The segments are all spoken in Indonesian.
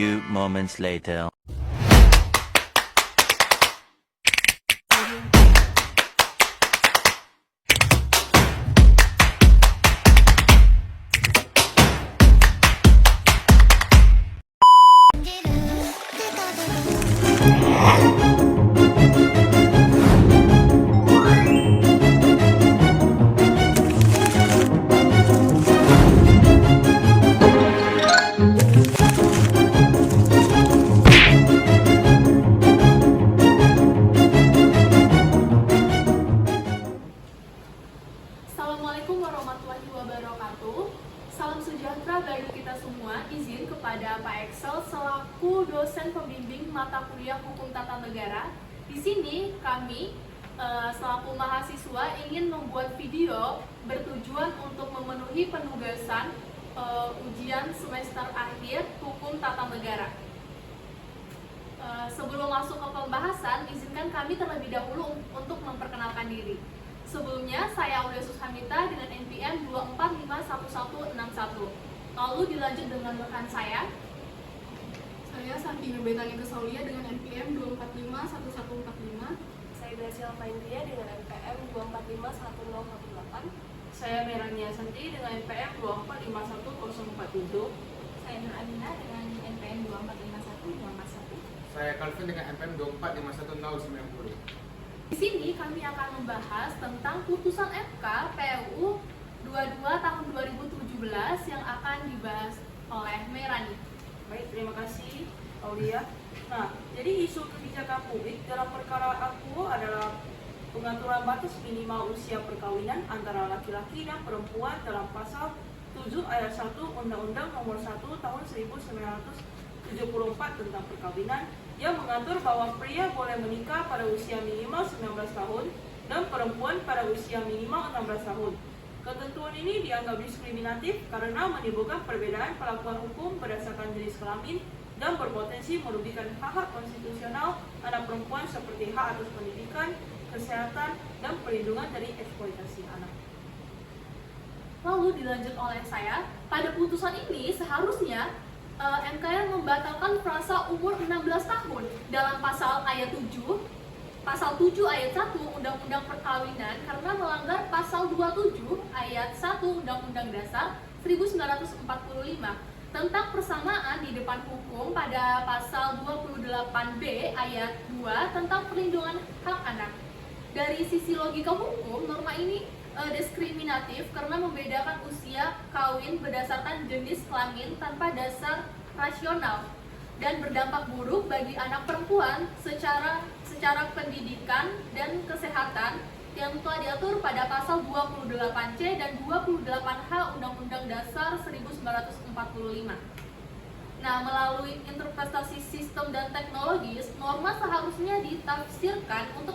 few moments later. Assalamualaikum warahmatullahi wabarakatuh. Salam sejahtera bagi kita semua. Izin kepada Pak Excel selaku dosen pembimbing mata kuliah Hukum Tata Negara. Di sini kami selaku mahasiswa ingin membuat video bertujuan untuk memenuhi penugasan ujian semester akhir Hukum Tata Negara. Sebelum masuk ke pembahasan, izinkan kami terlebih dahulu untuk memperkenalkan diri. Sebelumnya, saya Aulia Sushamita dengan NPM 2451161. Lalu dilanjut dengan rekan saya. Saya Santi Nurbetani Kesaulia dengan NPM 2451145. Saya Graciela Faindria dengan NPM 2451018. Saya Merania Santi dengan NPM 2451047. Saya Nur Amina dengan NPM 2451041. Saya Calvin dengan NPM 2451090. Di sini kami akan membahas tentang putusan MK PUU 22 tahun 2017 yang akan dibahas oleh Merani. Baik, terima kasih Aulia. Nah, jadi isu kebijakan publik dalam perkara aku adalah pengaturan batas minimal usia perkawinan antara laki-laki dan perempuan dalam pasal 7 ayat 1 Undang-Undang Nomor 1 Tahun 1974 tentang perkawinan yang mengatur bahwa pria boleh menikah pada usia minimal 19 tahun dan perempuan pada usia minimal 16 tahun. Ketentuan ini dianggap diskriminatif karena menimbulkan perbedaan perlakuan hukum berdasarkan jenis kelamin dan berpotensi merugikan hak-hak konstitusional anak perempuan seperti hak atas pendidikan, kesehatan, dan perlindungan dari eksploitasi anak. Lalu dilanjut oleh saya, pada putusan ini seharusnya MKR membatalkan frasa umur 16 tahun dalam pasal 7 ayat 1 Undang-Undang Perkawinan karena melanggar pasal 27 ayat 1 Undang-Undang Dasar 1945 tentang persamaan di depan hukum pada pasal 28B ayat 2 tentang perlindungan hak anak. Dari sisi logika hukum, norma ini diskriminatif karena membedakan usia kawin berdasarkan jenis kelamin tanpa dasar rasional dan berdampak buruk bagi anak perempuan secara pendidikan dan kesehatan yang telah diatur pada pasal 28C dan 28H Undang-Undang Dasar 1945. Nah, melalui interpretasi sistem dan teknologis, norma seharusnya ditafsirkan untuk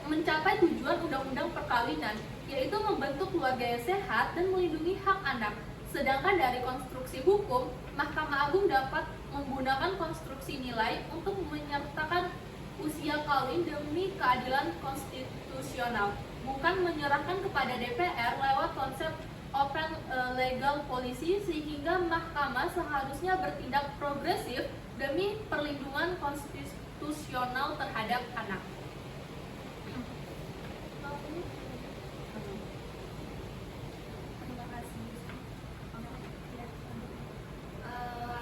mencapai tujuan Undang-Undang Perkawinan, yaitu membentuk keluarga yang sehat dan melindungi hak anak. Sedangkan dari konstruksi hukum, Mahkamah Agung dapat menggunakan konstruksi nilai untuk menyertakan usia kawin demi keadilan konstitusional, bukan menyerahkan kepada DPR lewat konsep open legal policy, sehingga Mahkamah seharusnya bertindak progresif demi perlindungan konstitusional terhadap anak.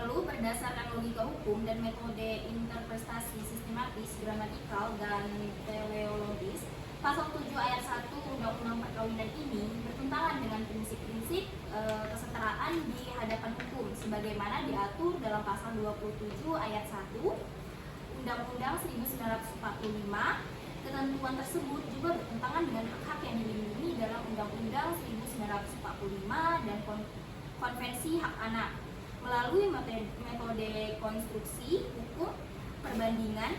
Lalu berdasarkan logika hukum dan metode interpretasi sistematis, gramatikal, dan teleologis, pasal 7 ayat 1 Undang-Undang Perkawinan ini bertentangan dengan prinsip-prinsip kesetaraan di hadapan hukum sebagaimana diatur dalam pasal 27 ayat 1 Undang-Undang 1945. Ketentuan tersebut juga bertentangan dengan hak-hak yang dilindungi dalam Undang-Undang 1945 dan Konvensi Hak Anak. Melalui metode konstruksi hukum perbandingan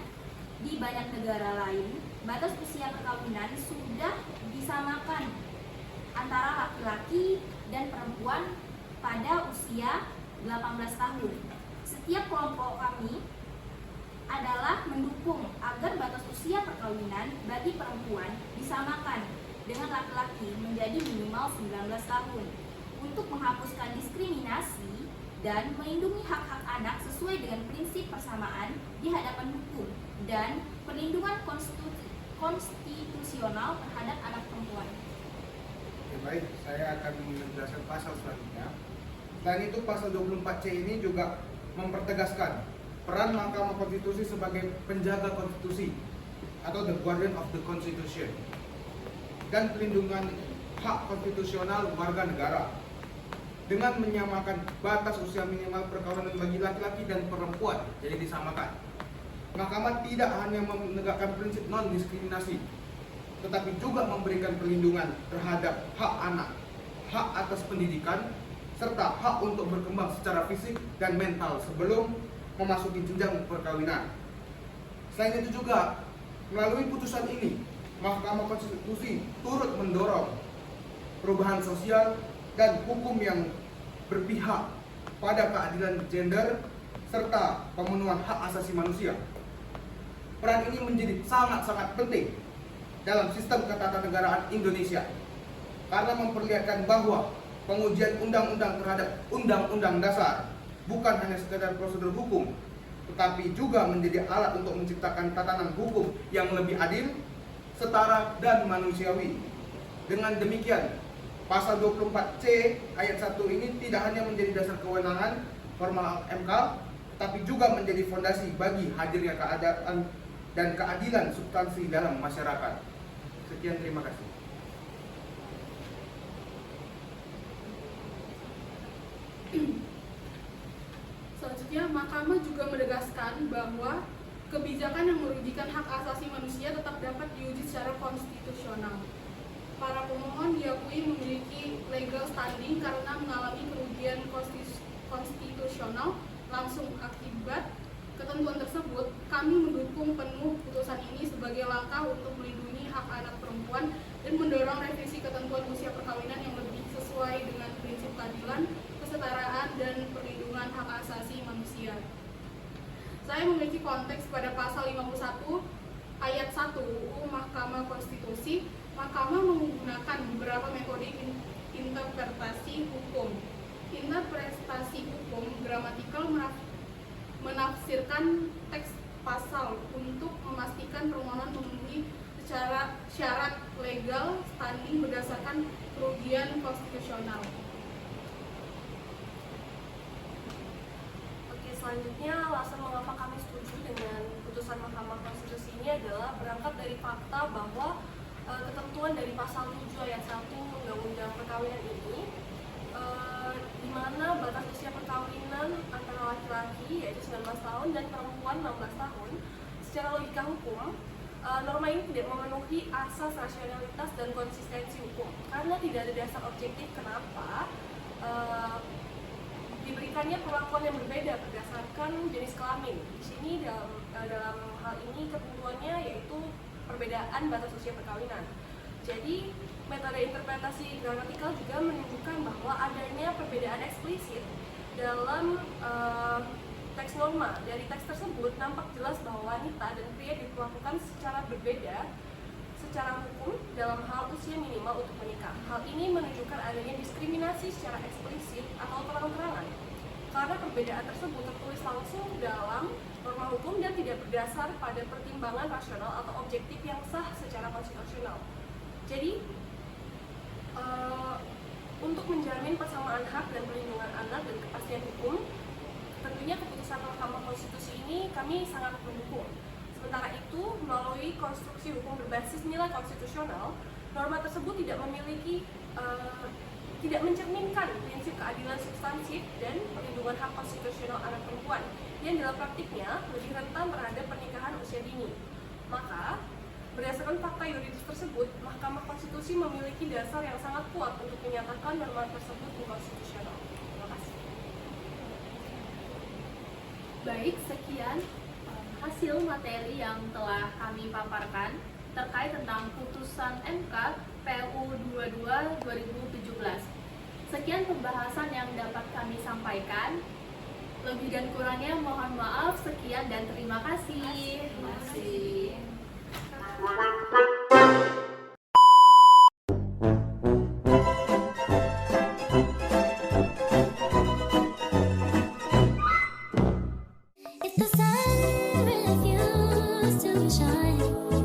di banyak negara lain, batas usia perkawinan sudah disamakan antara laki-laki dan perempuan pada usia 18 tahun. Setiap kelompok kami adalah mendukung agar batas usia perkawinan bagi perempuan disamakan dengan laki-laki menjadi minimal 19 tahun untuk menghapuskan diskriminasi dan melindungi hak-hak anak sesuai dan perlindungan konstitusional terhadap anak perempuan. Oke, baik, saya akan menjelaskan pasal selanjutnya. Selain itu, pasal 24C ini juga mempertegaskan peran Mahkamah Konstitusi sebagai penjaga konstitusi atau the guardian of the constitution dan perlindungan hak konstitusional warga negara dengan menyamakan batas usia minimal perkawinan bagi laki-laki dan perempuan, jadi disamakan. Mahkamah tidak hanya menegakkan prinsip non-diskriminasi, tetapi juga memberikan perlindungan terhadap hak anak, hak atas pendidikan, serta hak untuk berkembang secara fisik dan mental sebelum memasuki jenjang perkawinan. Selain itu juga, melalui putusan ini, Mahkamah Konstitusi turut mendorong perubahan sosial dan hukum yang berpihak pada keadilan gender serta pemenuhan hak asasi manusia. Peran ini menjadi sangat-sangat penting dalam sistem ketatanegaraan Indonesia karena memperlihatkan bahwa pengujian undang-undang terhadap undang-undang dasar bukan hanya sekedar prosedur hukum, tetapi juga menjadi alat untuk menciptakan tatanan hukum yang lebih adil, setara, dan manusiawi. Dengan demikian, pasal 24C ayat 1 ini tidak hanya menjadi dasar kewenangan formal MK, tapi juga menjadi fondasi bagi hadirnya keadaan dan keadilan substansi dalam masyarakat. Sekian, terima kasih. Selanjutnya, Mahkamah juga menegaskan bahwa kebijakan yang merugikan hak asasi manusia tetap dapat diuji secara konstitusional. Para pemohon diakui memiliki legal standing karena mengalami kerugian konstitusional langsung akibat ketentuan tersebut. Kami mendukung penuh putusan ini sebagai langkah untuk melindungi hak anak perempuan dan mendorong revisi ketentuan usia perkawinan yang lebih sesuai dengan prinsip keadilan, kesetaraan, dan perlindungan hak asasi manusia. Saya memiliki konteks pada pasal 51 ayat 1 UU Mahkamah Konstitusi. Mahkamah menggunakan beberapa metode interpretasi hukum. Interpretasi hukum gramatikal menafsirkan teks pasal untuk memastikan permohonan memenuhi secara syarat legal standing berdasarkan kerugian konstitusional. Selanjutnya, alasan mengapa kami setuju dengan putusan Mahkamah Konstitusi ini adalah berangkat dari fakta bahwa ketentuan dari pasal 7 ayat 1 Undang-Undang Perkawinan ini di mana batas usia perkawinan antara laki-laki yaitu 19 tahun dan perempuan 16 tahun. Secara logika hukum, norma ini tidak memenuhi asas rasionalitas dan konsistensi hukum karena tidak ada dasar objektif kenapa diberikannya perlakuan yang berbeda berdasarkan jenis kelamin. Di sini dalam hal ini ketentuannya yaitu perbedaan batas usia perkawinan. Jadi metode interpretasi gramatikal juga menunjukkan bahwa adanya perbedaan eksplisit dalam teks norma. Dari teks tersebut nampak jelas bahwa wanita dan pria diperlakukan secara berbeda secara hukum dalam hal usia minimal untuk menikah. Hal ini menunjukkan adanya diskriminasi secara eksplisit atau terang-terangan karena perbedaan tersebut tertulis langsung dalam norma hukum dan tidak berdasar pada pertimbangan rasional atau objektif yang sah secara konstitusional. Jadi, untuk menjamin persamaan hak dan perlindungan anak dan kepastian hukum, tentunya keputusan Mahkamah Konstitusi ini kami sangat mendukung. Sementara itu, melalui konstruksi hukum berbasis nilai konstitusional, norma tersebut tidak mencerminkan prinsip keadilan substansif dan perlindungan hak konstitusional anak perempuan yang dalam praktiknya lebih rentan terhadap pernikahan usia dini. Maka, berdasarkan fakta yuridis tersebut, Mahkamah Konstitusi memiliki dasar yang sangat kuat untuk menyatakan norma tersebut inkonstitusional. Terima kasih. Baik, sekian hasil materi yang telah kami paparkan terkait tentang putusan MK PLU 22 2017. Sekian pembahasan yang dapat kami sampaikan. Lebih dan kurangnya mohon maaf. Sekian dan terima kasih. Terima kasih. If the sun refused to Thank